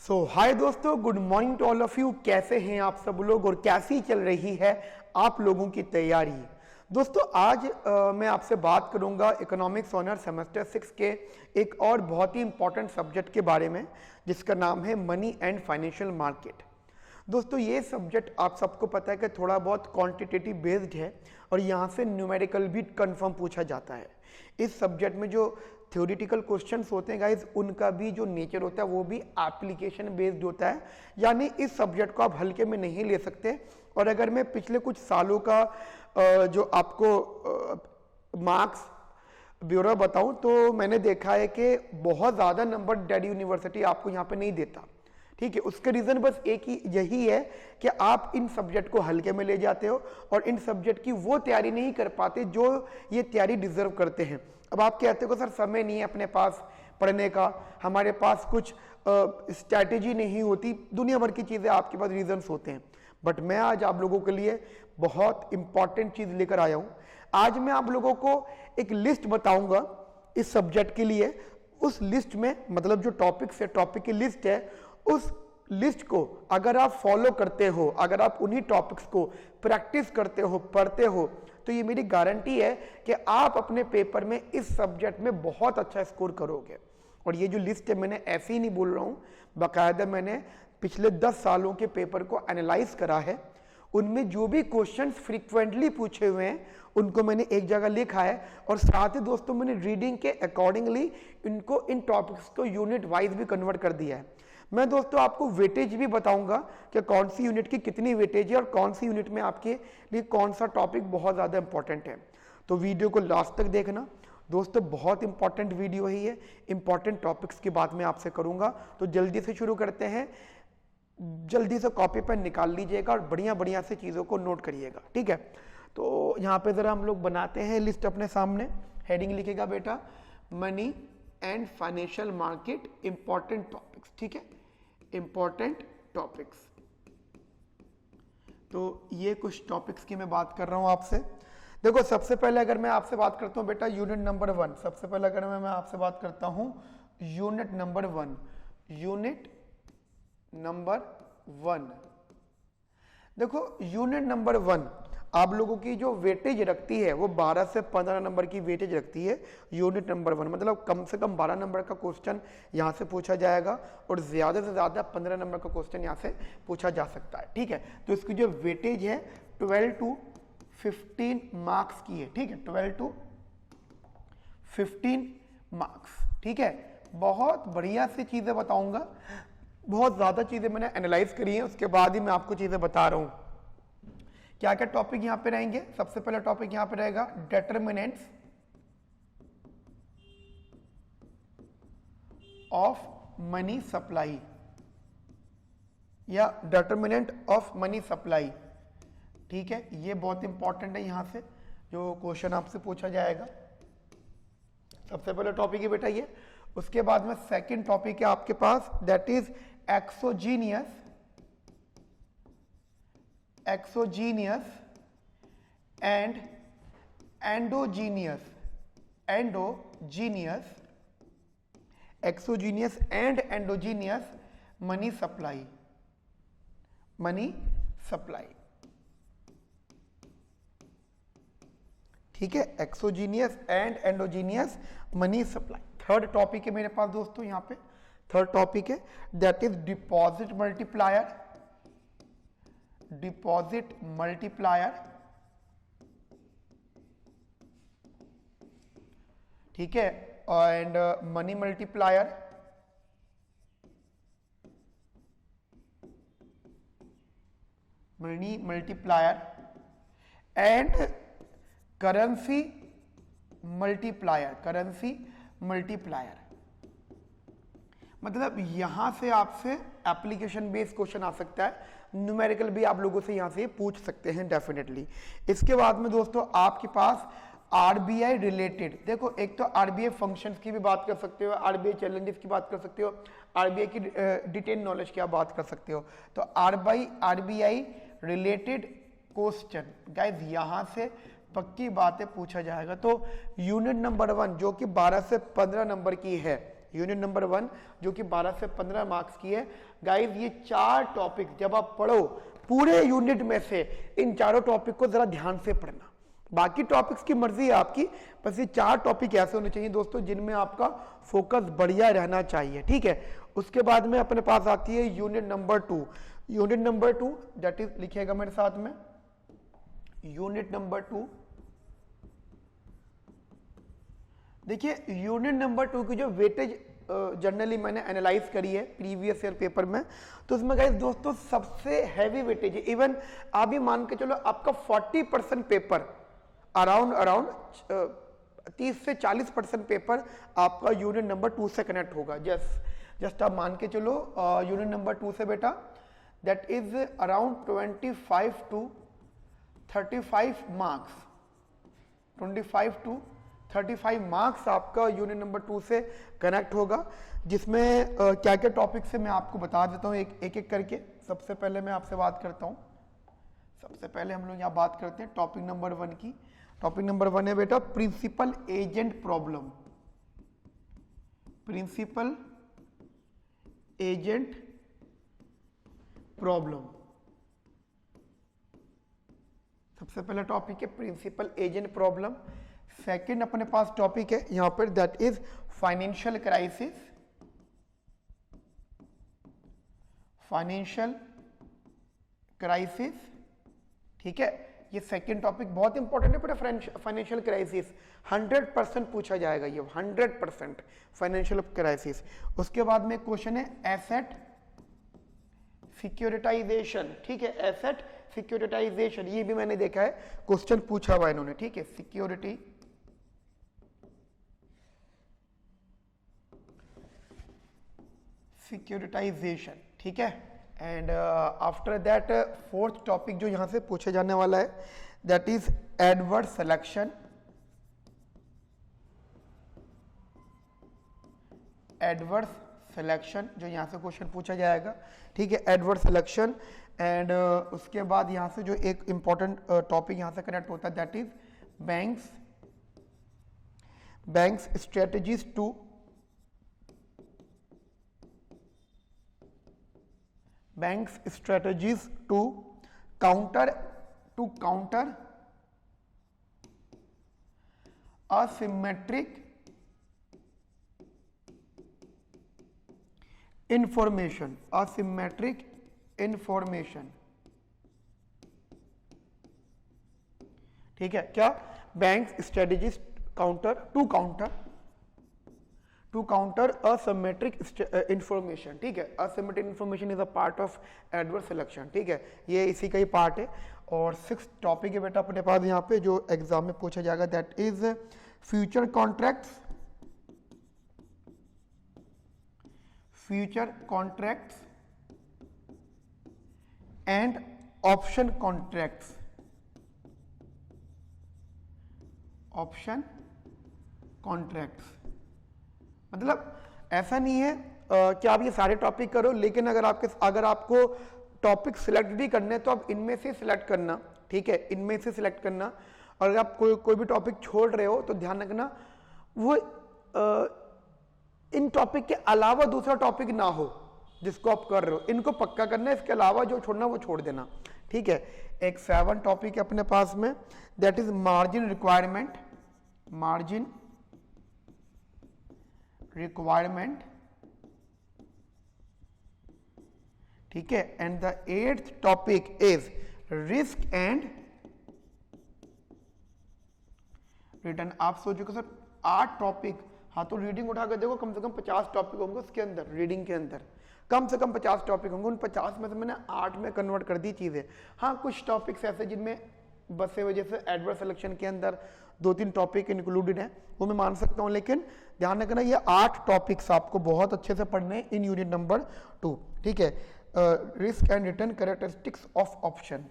हाय दोस्तों, good morning to all of you. कैसे हैं आप सब लोग और कैसी चल रही है आप लोगों की तैयारी। दोस्तों आज मैं आपसे बात करूंगा इकोनॉमिक्स ऑनर सेमेस्टर 6 के एक और बहुत ही इंपॉर्टेंट सब्जेक्ट के बारे में, जिसका नाम है मनी एंड फाइनेंशियल मार्केट। दोस्तों ये सब्जेक्ट आप सबको पता है कि थोड़ा बहुत क्वांटिटेटिव बेस्ड है और यहाँ से न्यूमेरिकल भी कंफर्म पूछा जाता है। इस सब्जेक्ट में जो थ्योरेटिकल क्वेश्चंस होते हैं गाइज, उनका भी जो नेचर होता है वो भी एप्लीकेशन बेस्ड होता है, यानी इस सब्जेक्ट को आप हल्के में नहीं ले सकते। और अगर मैं पिछले कुछ सालों का जो आपको मार्क्स ब्यूरो बताऊं तो मैंने देखा है कि बहुत ज़्यादा नंबर दिल्ली यूनिवर्सिटी आपको यहाँ पे नहीं देता। ठीक है, उसका रीज़न बस एक ही यही है कि आप इन सब्जेक्ट को हल्के में ले जाते हो और इन सब्जेक्ट की वो तैयारी नहीं कर पाते जो ये तैयारी डिजर्व करते हैं। अब आप कहते हो सर समय नहीं है अपने पास पढ़ने का, हमारे पास कुछ स्ट्रैटेजी नहीं होती, दुनिया भर की चीज़ें आपके पास रीजंस होते हैं। बट मैं आज आप लोगों के लिए बहुत इंपॉर्टेंट चीज़ लेकर आया हूँ। आज मैं आप लोगों को एक लिस्ट बताऊंगा इस सब्जेक्ट के लिए। उस लिस्ट में मतलब जो टॉपिक्स है, टॉपिक की लिस्ट है, उस लिस्ट को अगर आप फॉलो करते हो, अगर आप उन्हीं टॉपिक्स को प्रैक्टिस करते हो, पढ़ते हो, तो ये मेरी गारंटी है कि आप अपने पेपर में इस सब्जेक्ट में बहुत अच्छा स्कोर करोगे। और ये जो लिस्ट है मैंने ऐसे ही नहीं बोल रहा हूँ, बाकायदा मैंने पिछले 10 सालों के पेपर को एनालाइज करा है। उनमें जो भी क्वेश्चंस फ्रीक्वेंटली पूछे हुए हैं उनको मैंने एक जगह लिखा है और साथ ही दोस्तों मैंने रीडिंग के अकॉर्डिंगली इनको इन टॉपिक्स को यूनिट वाइज भी कन्वर्ट कर दिया है। मैं दोस्तों आपको वेटेज भी बताऊंगा कि कौन सी यूनिट की कितनी वेटेज है और कौन सी यूनिट में आपके लिए कौन सा टॉपिक बहुत ज़्यादा इंपॉर्टेंट है। तो वीडियो को लास्ट तक देखना दोस्तों, बहुत इंपॉर्टेंट वीडियो है ये। इंपॉर्टेंट टॉपिक्स की बात मैं आपसे करूंगा, तो जल्दी से शुरू करते हैं। जल्दी से कॉपी पेन निकाल लीजिएगा और बढ़िया बढ़िया से चीज़ों को नोट करिएगा। ठीक है, तो यहाँ पे ज़रा हम लोग बनाते हैं लिस्ट अपने सामने। हेडिंग लिखेगा बेटा money and financial market important topics. ठीक है, इंपॉर्टेंट टॉपिक्स। तो ये कुछ टॉपिक्स की मैं बात कर रहा हूं आपसे। देखो सबसे पहले अगर मैं आपसे बात करता हूं बेटा यूनिट नंबर 1, सबसे पहले अगर मैं आपसे बात करता हूं यूनिट नंबर 1, यूनिट नंबर 1। देखो यूनिट नंबर 1 आप लोगों की जो वेटेज रखती है वो 12 से 15 नंबर की वेटेज रखती है यूनिट नंबर 1। मतलब कम से कम 12 नंबर का क्वेश्चन यहाँ से पूछा जाएगा और ज़्यादा से ज़्यादा 15 नंबर का क्वेश्चन यहाँ से पूछा जा सकता है। ठीक है, तो इसकी जो वेटेज है 12 to 15 मार्क्स की है। ठीक है, 12 to 15 मार्क्स। ठीक है, बहुत बढ़िया सी चीज़ें बताऊँगा, बहुत ज़्यादा चीज़ें मैंने एनालाइज करी है, उसके बाद ही मैं आपको चीज़ें बता रहा हूँ। क्या क्या टॉपिक यहां पे रहेंगे। सबसे पहला टॉपिक यहां पे रहेगा डिटरमिनेंट्स ऑफ मनी सप्लाई या डिटरमिनेंट ऑफ मनी सप्लाई। ठीक है, ये बहुत इंपॉर्टेंट है, यहां से जो क्वेश्चन आपसे पूछा जाएगा। सबसे पहला टॉपिक है बेटा ये। उसके बाद में सेकंड टॉपिक है आपके पास, that is exogenous and endogenous exogenous and endogenous money supply. ठीक है, exogenous and endogenous money supply. Third topic है मेरे पास दोस्तों यहां पे, थर्ड टॉपिक है दैट इज डिपॉजिट मल्टीप्लायर। ठीक है, and money multiplier and currency multiplier. मतलब यहां से आपसे एप्लीकेशन बेस्ड क्वेश्चन आ सकता है, न्यूमेरिकल भी आप लोगों से यहां से पूछ सकते हैं डेफिनेटली। इसके बाद में दोस्तों आपके पास आरबीआई रिलेटेड, देखो एक तो आरबीआई फंक्शंस की भी बात कर सकते हो, आरबीआई चैलेंजेस की बात कर सकते हो, आरबीआई की डिटेल नॉलेज की आप बात कर सकते हो। तो आरबीआई रिलेटेड क्वेश्चन गाइस यहां से पक्की बातें पूछा जाएगा। तो यूनिट नंबर 1 जो कि 12 से 15 नंबर की है, यूनिट नंबर 1 जो कि 12 से 15 मार्क्स की है। गाइस ये 4 टॉपिक जब आप पढ़ो पूरे यूनिट में से इन चारों टॉपिक को जरा ध्यान से पढ़ना, बाकी टॉपिक्स की मर्जी है आपकी, बस ये 4 टॉपिक ऐसे होने चाहिए दोस्तों जिनमें आपका फोकस बढ़िया रहना चाहिए, ठीक है। उसके बाद में अपने पास आती है unit number 2। Unit number 2 that is, लिखिएगा मेरे साथ में, यूनिट नंबर 2। देखिए यूनिट नंबर 2 की जो वेटेज जनरली मैंने एनालाइज करी है प्रीवियस ईयर पेपर में, तो उसमें गाइस दोस्तों सबसे हैवी वेटेज है। इवन आप भी मान के चलो आपका 40% पेपर अराउंड 30 से 40% पेपर आपका यूनिट नंबर 2 से कनेक्ट होगा। जस्ट आप मान के चलो यूनिट नंबर 2 से बेटा that is around 25 to 35 marks, 25 to 35 marks आपका यूनिट नंबर 2 से कनेक्ट होगा, जिसमें क्या क्या टॉपिक से मैं आपको बता देता हूँ एक एक करके। सबसे पहले मैं आपसे बात करता हूँ, सबसे पहले हम लोग यहाँ बात करते हैं टॉपिक नंबर 1 की। टॉपिक नंबर 1 है बेटा principal agent problem, principal agent problem. सबसे पहला टॉपिक है प्रिंसिपल एजेंट प्रॉब्लम। सेकंड अपने पास टॉपिक है यहां पर that is financial crisis, financial crisis, ठीक है। ये सेकंड टॉपिक बहुत इंपॉर्टेंट है बेटा, फाइनेंशियल क्राइसिस 100% पूछा जाएगा ये, 100% फाइनेंशियल क्राइसिस। उसके बाद में क्वेश्चन है एसेट सिक्योरिटाइजेशन, ठीक है, एसेट सिक्योरिटाइजेशन, ये भी मैंने देखा है क्वेश्चन पूछा हुआ इन्होंने, ठीक है, सिक्योरिटी सिक्योरिटाइजेशन, ठीक है। And after that fourth topic जो यहां से पूछे जाने वाला है that is adverse selection, adverse selection जो यहां से क्वेश्चन पूछा जाएगा, ठीक है, एडवर्स सिलेक्शन। एंड उसके बाद यहां से जो एक इंपॉर्टेंट टॉपिक यहां से कनेक्ट होता है that is banks strategies to banks strategies to counter asymmetric information, ठीक है। क्या bank strategies to counter asymmetric information, ठीक है, asymmetric information is a part of adverse selection, ठीक है, ये इसी का ही पार्ट है। और 6th टॉपिक है बेटा अपने पास यहाँ पे जो एग्जाम में पूछा जाएगा that is future contracts and option contracts, मतलब ऐसा नहीं है कि आप ये सारे टॉपिक करो, लेकिन अगर आपको टॉपिक सिलेक्ट भी करने हैं तो आप इनमें से सिलेक्ट करना, ठीक है, इनमें से सिलेक्ट करना। और अगर आप कोई भी टॉपिक छोड़ रहे हो तो ध्यान रखना वो इन टॉपिक के अलावा दूसरा टॉपिक ना हो जिसको आप कर रहे हो, इनको पक्का करना है, इसके अलावा जो छोड़ना वो छोड़ देना, ठीक है। एक 7 टॉपिक है अपने पास में दैट इज मार्जिन रिक्वायरमेंट, ठीक है। And the 8th topic is risk and return. आप सोचोगे सर 8 टॉपिक, हाँ तो रीडिंग उठा कर देखो कम से कम 50 टॉपिक होंगे उसके अंदर, रीडिंग के अंदर कम से कम 50 टॉपिक होंगे, उन 50 में से मैंने 8 में कन्वर्ट कर दी चीजें। हाँ कुछ टॉपिक्स ऐसे जिनमें बस वजह से एडवर्स सिलेक्शन के अंदर 2-3 टॉपिक इंक्लूडेड हैं, वो मैं मान सकता हूं, लेकिन ध्यान रखना ये 8 टॉपिक्स आपको बहुत अच्छे से पढ़ने इन यूनिट नंबर 2, ठीक है। Risk and return characteristics of option,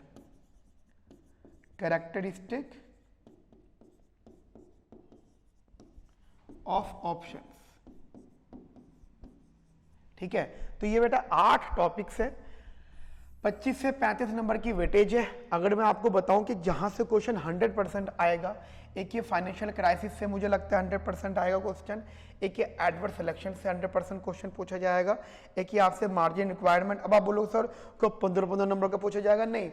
characteristic of options, ठीक है। तो ये बेटा 8 टॉपिक्स है। 25 से 35 नंबर की वेटेज है। अगर मैं आपको बताऊं कि जहां से क्वेश्चन 100% आएगा, एक ये फाइनेंशियल क्राइसिस से मुझे लगता है 100% आएगा क्वेश्चन, एक ये एडवर्स सिलेक्शन से 100% क्वेश्चन पूछा जाएगा, एक ये आपसे मार्जिन रिक्वायरमेंट। अब आप बोलोगे सर को 15-15 नंबर का पूछा जाएगा, नहीं,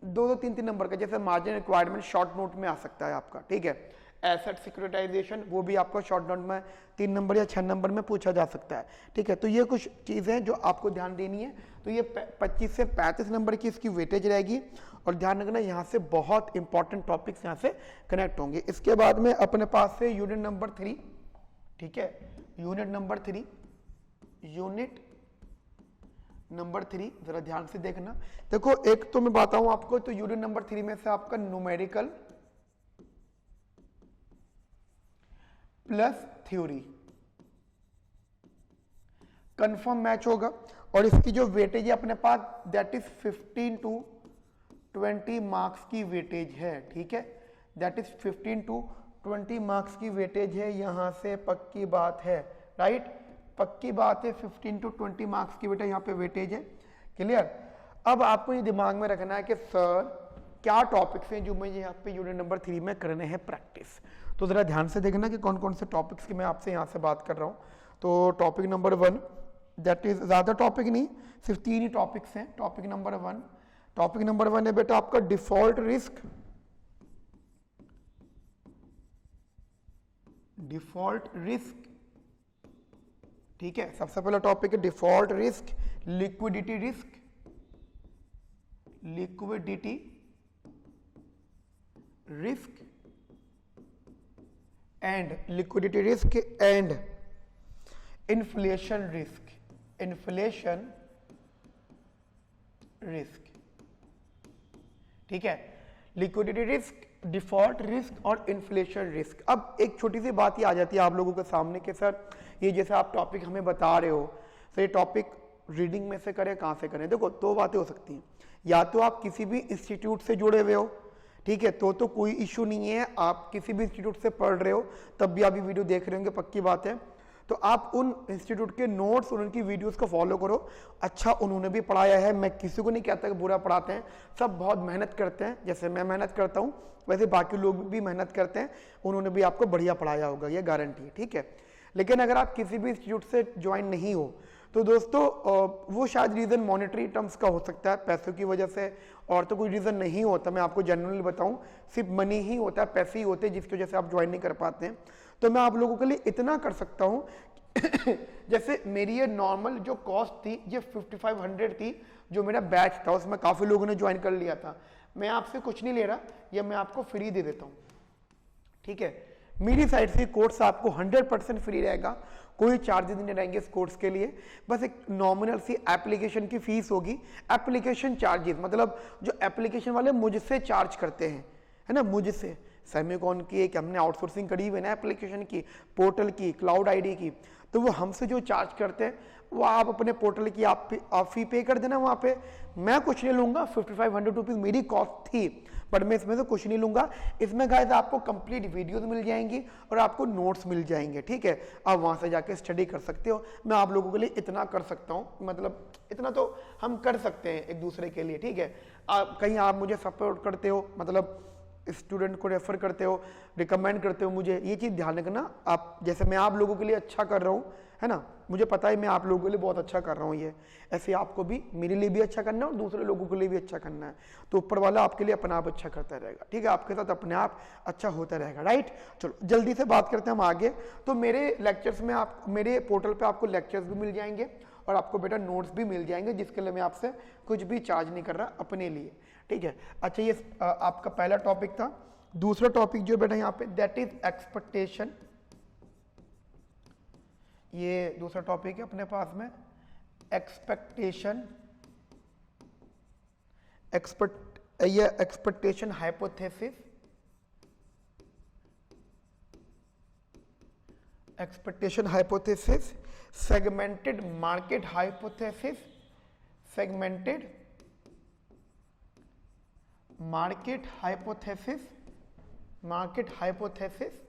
2-2 3-3 नंबर का, जैसे मार्जिन रिक्वायरमेंट शॉर्ट नोट में आ सकता है आपका, ठीक है। एसेट सिक्योरिटाइजेशन वो भी आपको शॉर्ट नोट में 3 नंबर या 6 नंबर में पूछा जा सकता है, ठीक है। तो ये कुछ चीजें जो आपको ध्यान देनी है। तो ये 25 से 35 नंबर की इसकी वेटेज रहेगी, और ध्यान रखना यहाँ से बहुत इंपॉर्टेंट टॉपिक्स यहाँ से कनेक्ट होंगे। इसके बाद में अपने पास से यूनिट नंबर 3, ठीक है, यूनिट नंबर 3, यूनिट नंबर 3 जरा ध्यान से देखना। देखो एक तो मैं बताऊं आपको, तो यूनिट नंबर 3 में से आपका numerical plus theory confirm match होगा, और इसकी जो वेटेज है अपने पास दैट इज 15 to 20 मार्क्स की वेटेज है, ठीक है। दैट इज 15 to 20 मार्क्स की वेटेज है, यहां से पक्की बात है, राइट, पक्की बात है। 15 to 20 मार्क्स की बेटा यहाँ पे वेटेज है, क्लियर। अब आपको ये दिमाग में रखना है कि सर क्या टॉपिक्स हैं जो मुझे यहाँ पे यूनिट नंबर 3 में करने हैं प्रैक्टिस। तो जरा ध्यान से देखना कि कौन कौन से टॉपिक्स की मैं आपसे यहाँ से बात कर रहा हूँ। तो टॉपिक नंबर 1, दैट इज ज्यादा टॉपिक नहीं, सिर्फ 3 ही टॉपिक्स हैं। टॉपिक नंबर 1, टॉपिक नंबर 1 है बेटा आपका डिफॉल्ट रिस्क, डिफॉल्ट रिस्क, ठीक है। सबसे पहला टॉपिक है default risk, liquidity risk, liquidity risk and liquidity risk and inflation risk, inflation risk, ठीक है। लिक्विडिटी रिस्क, डिफॉल्ट रिस्क और इन्फ्लेशन रिस्क। अब एक छोटी सी बात ही आ जाती है आप लोगों के सामने कि सर ये जैसे आप टॉपिक हमें बता रहे हो, सर ये टॉपिक रीडिंग में से करें, कहां से करें। देखो दो बातें हो सकती हैं, या तो आप किसी भी इंस्टीट्यूट से जुड़े हुए हो, ठीक है, तो कोई इशू नहीं है, आप किसी भी इंस्टीट्यूट से पढ़ रहे हो तब भी आप ये वीडियो देख रहे होंगे, पक्की बात है। तो आप उन इंस्टीट्यूट के नोट्स और उनकी वीडियोस को फॉलो करो। अच्छा उन्होंने भी पढ़ाया है, मैं किसी को नहीं कहता कि बुरा पढ़ाते हैं, सब बहुत मेहनत करते हैं, जैसे मैं मेहनत करता हूँ वैसे बाकी लोग भी मेहनत करते हैं, उन्होंने भी आपको बढ़िया पढ़ाया होगा, ये गारंटी है, ठीक है। लेकिन अगर आप किसी भी इंस्टीट्यूट से ज्वाइन नहीं हो तो दोस्तों वो शायद रीज़न मॉनेटरी टर्म्स का हो सकता है, पैसों की वजह से, और तो कोई रीज़न नहीं होता। मैं आपको जनरली बताऊं, सिर्फ मनी ही होता है, पैसे ही होते हैं जिसकी वजह से आप ज्वाइन नहीं कर पाते हैं। तो मैं आप लोगों के लिए इतना कर सकता हूं जैसे मेरी ये नॉर्मल जो कॉस्ट थी ये 5500 थी, जो मेरा बैच था उसमें काफ़ी लोगों ने ज्वाइन कर लिया था। मैं आपसे कुछ नहीं ले रहा, ये मैं आपको फ्री दे देता हूँ, ठीक है। मेरी साइड से कोर्स आपको 100% फ्री रहेगा, कोई चार्जेस नहीं रहेंगे इस कोर्स के लिए, बस एक नॉमिनल सी एप्लीकेशन की फीस होगी। एप्लीकेशन चार्जेस मतलब जो एप्लीकेशन वाले मुझसे चार्ज करते हैं, है ना, मुझसे सेमिकॉन की एक हमने आउटसोर्सिंग करी हुई है ना एप्लीकेशन की, पोर्टल की, क्लाउड आईडी की, तो वो हमसे जो चार्ज करते हैं वो आप अपने पोर्टल की आप फी पे कर देना वहाँ पे। मैं कुछ नहीं लूँगा, 5500 रुपीज़ मेरी कॉस्ट थी, बट मैं इसमें से कुछ नहीं लूँगा। इसमें गाइस आपको कंप्लीट वीडियोस मिल जाएंगी और आपको नोट्स मिल जाएंगे, ठीक है। आप वहाँ से जाके स्टडी कर सकते हो। मैं आप लोगों के लिए इतना कर सकता हूँ, मतलब इतना तो हम कर सकते हैं एक दूसरे के लिए, ठीक है। कहीं आप मुझे सपोर्ट करते हो, मतलब स्टूडेंट को रेफर करते हो, रिकमेंड करते हो मुझे, ये चीज़ ध्यान रखना। आप जैसे मैं आप लोगों के लिए अच्छा कर रहा हूँ, है ना, मुझे पता है मैं आप लोगों के लिए बहुत अच्छा कर रहा हूँ, ये ऐसे आपको भी मेरे लिए भी अच्छा करना है और दूसरे लोगों के लिए भी अच्छा करना है। तो ऊपर वाला आपके लिए अपने आप अच्छा करता रहेगा, ठीक है, आपके साथ अपने आप अच्छा होता रहेगा, राइट। चलो जल्दी से बात करते हैं हम आगे। तो मेरे लेक्चर्स में आप मेरे पोर्टल पे आपको लेक्चर्स भी मिल जाएंगे और आपको बेटा नोट्स भी मिल जाएंगे, जिसके लिए मैं आपसे कुछ भी चार्ज नहीं कर रहा अपने लिए, ठीक है। अच्छा ये आपका पहला टॉपिक था। दूसरा टॉपिक जो बेटा यहाँ पे दैट इज एक्सपेक्टेशन, ये दूसरा टॉपिक है अपने पास में, expectation, expectation hypothesis, expectation hypothesis, segmented market hypothesis, segmented market hypothesis, market hypothesis,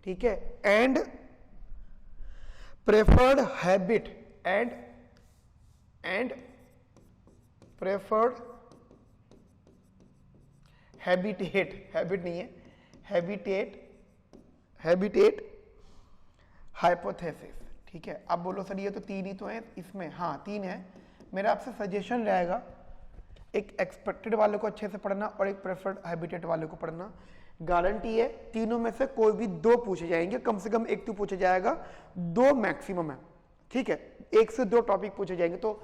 ठीक है, and preferred habit, and and preferred habitat, habit नहीं है, हैबिटेट हाइपोथेसिस। ठीक है, अब बोलो सर ये तो तीन ही तो है इसमें, हाँ तीन है। मेरा आपसे सजेशन रहेगा एक एक्सपेक्टेड वाले को अच्छे से पढ़ना और एक प्रेफर्ड हैबिटेट वाले को पढ़ना। गारंटी है तीनों में से कोई भी दो पूछे जाएंगे, कम से कम एक तो पूछा जाएगा, दो मैक्सिमम है। ठीक है, एक से दो टॉपिक पूछे जाएंगे, तो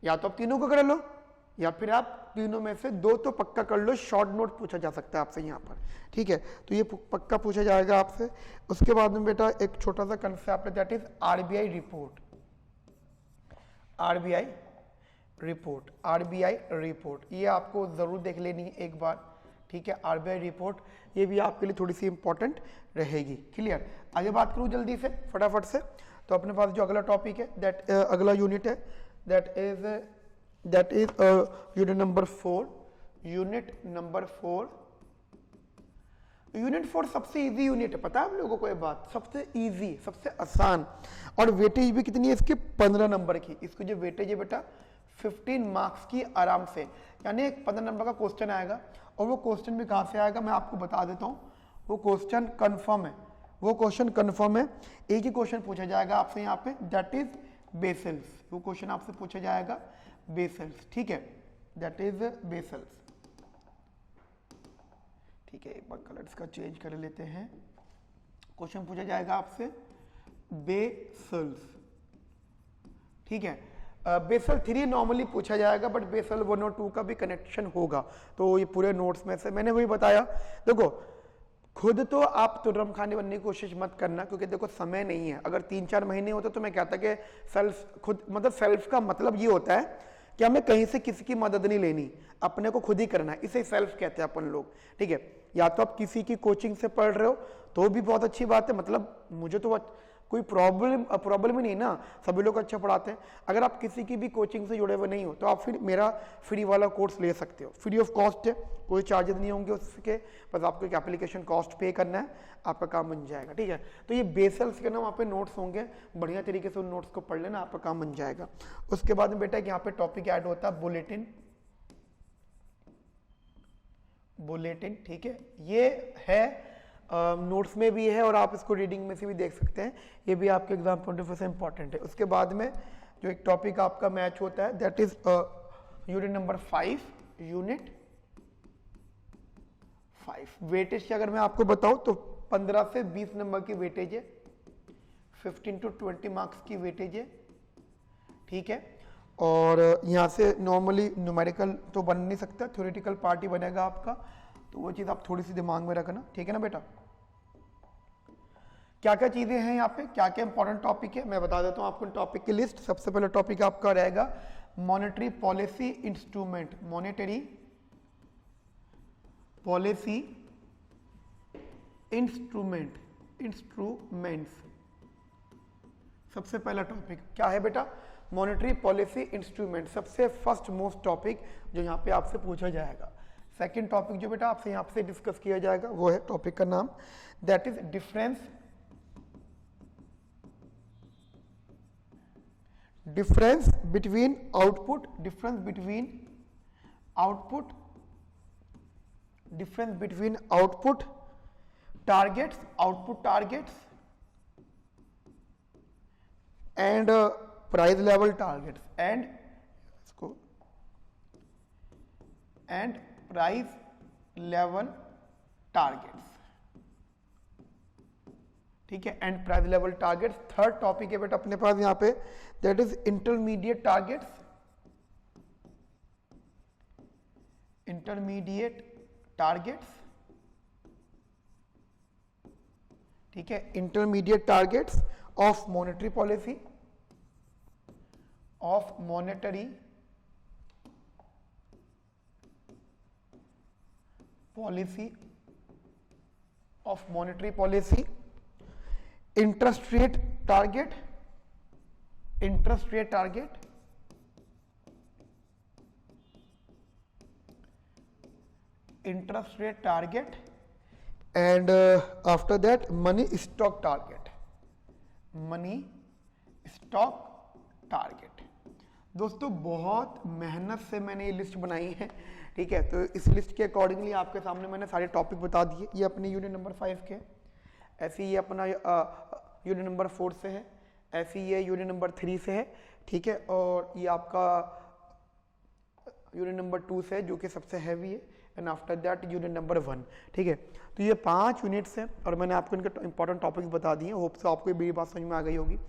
या तो आप तीनों को कर लो या फिर आप तीनों में से दो तो पक्का कर लो। शॉर्ट नोट पूछा जा सकता है आपसे यहाँ पर। ठीक है, तो ये पक्का पूछा जाएगा आपसे। उसके बाद में बेटा एक छोटा सा कंसेप्ट है, that is RBI report. RBI report ये आपको जरूर देख लेनी है एक बार। ठीक है, आरबीआई रिपोर्ट ये भी आपके लिए थोड़ी सी इंपॉर्टेंट रहेगी। क्लियर, आगे बात करूं जल्दी से फटाफट से। तो अपने पास जो अगला टॉपिक है, दैट अगला यूनिट है, that is unit number 4। Unit 4 सबसे इजी यूनिट है, पता है आप लोगों को ये बात, सबसे इजी, सबसे आसान। और वेटेज भी कितनी है इसकी, 15 नंबर की। इसकी जो वेटेज है बेटा 15 मार्क्स की आराम से, यानी एक 15 नंबर का क्वेश्चन आएगा। और वो क्वेश्चन भी कहां से आएगा मैं आपको बता देता हूं, वो क्वेश्चन कंफर्म है, एक ही क्वेश्चन पूछा जाएगा आपसे यहाँ पे, दैट इज बेसल्स। वो क्वेश्चन आपसे पूछा जाएगा बेसल्स। ठीक है, दैट इज बेसल्स। ठीक है, एक बार कलर्स का चेंज कर लेते हैं। क्वेश्चन पूछा जाएगा आपसे बेसल्स। ठीक है, बेसल 3 नॉर्मली पूछा जाएगा, बट बेसल 1 और 2 का भी कनेक्शन होगा। तो ये पूरे नोट्स में से मैंने वही बताया। देखो खुद तो आप तुर्रम खाने बनने की कोशिश मत करना, क्योंकि देखो समय नहीं है। अगर 3-4 महीने होते तो मैं कहता कि सेल्फ खुद, मतलब सेल्फ का मतलब ये होता है कि हमें कहीं से किसी की मदद नहीं लेनी, अपने को खुद ही करना है, इसे सेल्फ कहते हैं अपन लोग। ठीक है, या तो आप किसी की कोचिंग से पढ़ रहे हो तो भी बहुत अच्छी बात है, मतलब मुझे तो कोई प्रॉब्लम ही नहीं ना, सभी लोग अच्छा पढ़ाते हैं। अगर आप किसी की भी कोचिंग से जुड़े हुए नहीं हो तो आप फिर मेरा फ्री वाला कोर्स ले सकते हो, फ्री ऑफ कॉस्ट है, कोई चार्जेस नहीं होंगे उसके, बस आपको एक एप्लीकेशन कॉस्ट पे करना है, आपका काम बन जाएगा। ठीक है, तो ये बेसल्स के ना वहाँ पे नोट्स होंगे, बढ़िया तरीके से उन नोट्स को पढ़ लेना, आपका काम बन जाएगा। उसके बाद में बेटा यहाँ पे टॉपिक ऐड होता है बुलेटिन। ठीक है, ये है नोट्स में भी है और आप इसको रीडिंग में से भी देख सकते हैं, ये भी आपके एग्जाम पॉइंट ऑफ व्यू से इंपॉर्टेंट है। उसके बाद में जो एक टॉपिक आपका मैच होता है, that is unit number 5। Weightage की अगर मैं आपको बताऊं तो 15 से 20 नंबर की वेटेज है, 15 to 20 मार्क्स की वेटेज है। ठीक है, और यहाँ से नॉर्मली न्यूमेरिकल तो बन नहीं सकता, थ्योरेटिकल पार्ट ही बनेगा आपका, तो वो चीज़ आप थोड़ी सी दिमाग में रखना। ठीक है ना बेटा, क्या क्या चीज़ें हैं यहाँ पे, क्या क्या इंपॉर्टेंट टॉपिक है मैं बता देता हूँ आपको टॉपिक की लिस्ट। सबसे पहले टॉपिक आपका रहेगा monetary policy instrument, monetary policy instruments. सबसे पहला टॉपिक क्या है बेटा, मॉनेटरी पॉलिसी इंस्ट्रूमेंट, सबसे फर्स्ट मोस्ट टॉपिक जो यहाँ पे आपसे पूछा जाएगा। सेकंड टॉपिक जो बेटा आपसे यहाँ पे डिस्कस किया जाएगा वो है टॉपिक का नाम, that is difference between output targets and price level targets and price level targets. ठीक है, and price level targets. Third topic है बेटा अपने पास यहाँ पे, दैट इज इंटरमीडिएट टारगेट्स। ठीक है, intermediate targets of monetary policy, of monetary policy, interest rate target and after that money stock target। दोस्तों बहुत मेहनत से मैंने ये लिस्ट बनाई है, ठीक है। तो इस लिस्ट के अकॉर्डिंगली आपके सामने मैंने सारे टॉपिक बता दिए। ये अपने यूनिट नंबर 5 के, ऐसे ही ये अपना यूनिट नंबर 4 से है, ऐसे ही ये यूनिट नंबर 3 से है, ठीक है। और ये आपका यूनिट नंबर 2 से है जो कि सबसे हैवी है, and after that unit number 1, ठीक है। तो ये 5 यूनिट्स हैं और मैंने आपको इनके इंपॉर्टेंट टॉपिक्स बता दिए। होप से आपको ये मेरी बात समझ में आ गई होगी,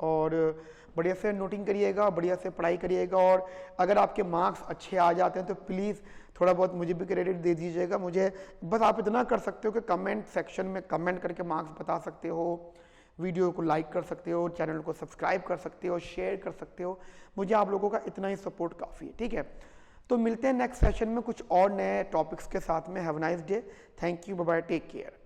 और बढ़िया से नोटिंग करिएगा, बढ़िया से पढ़ाई करिएगा। और अगर आपके मार्क्स अच्छे आ जाते हैं तो प्लीज़ थोड़ा बहुत मुझे भी क्रेडिट दे दीजिएगा। मुझे बस आप इतना कर सकते हो कि कमेंट सेक्शन में कमेंट करके मार्क्स बता सकते हो, वीडियो को लाइक कर सकते हो, चैनल को सब्सक्राइब कर सकते हो, शेयर कर सकते हो। मुझे आप लोगों का इतना ही सपोर्ट काफ़ी है, ठीक है। तो मिलते हैं नेक्स्ट सेशन में कुछ और नए टॉपिक्स के साथ में। Have a nice day, thank you, bye bye, take care.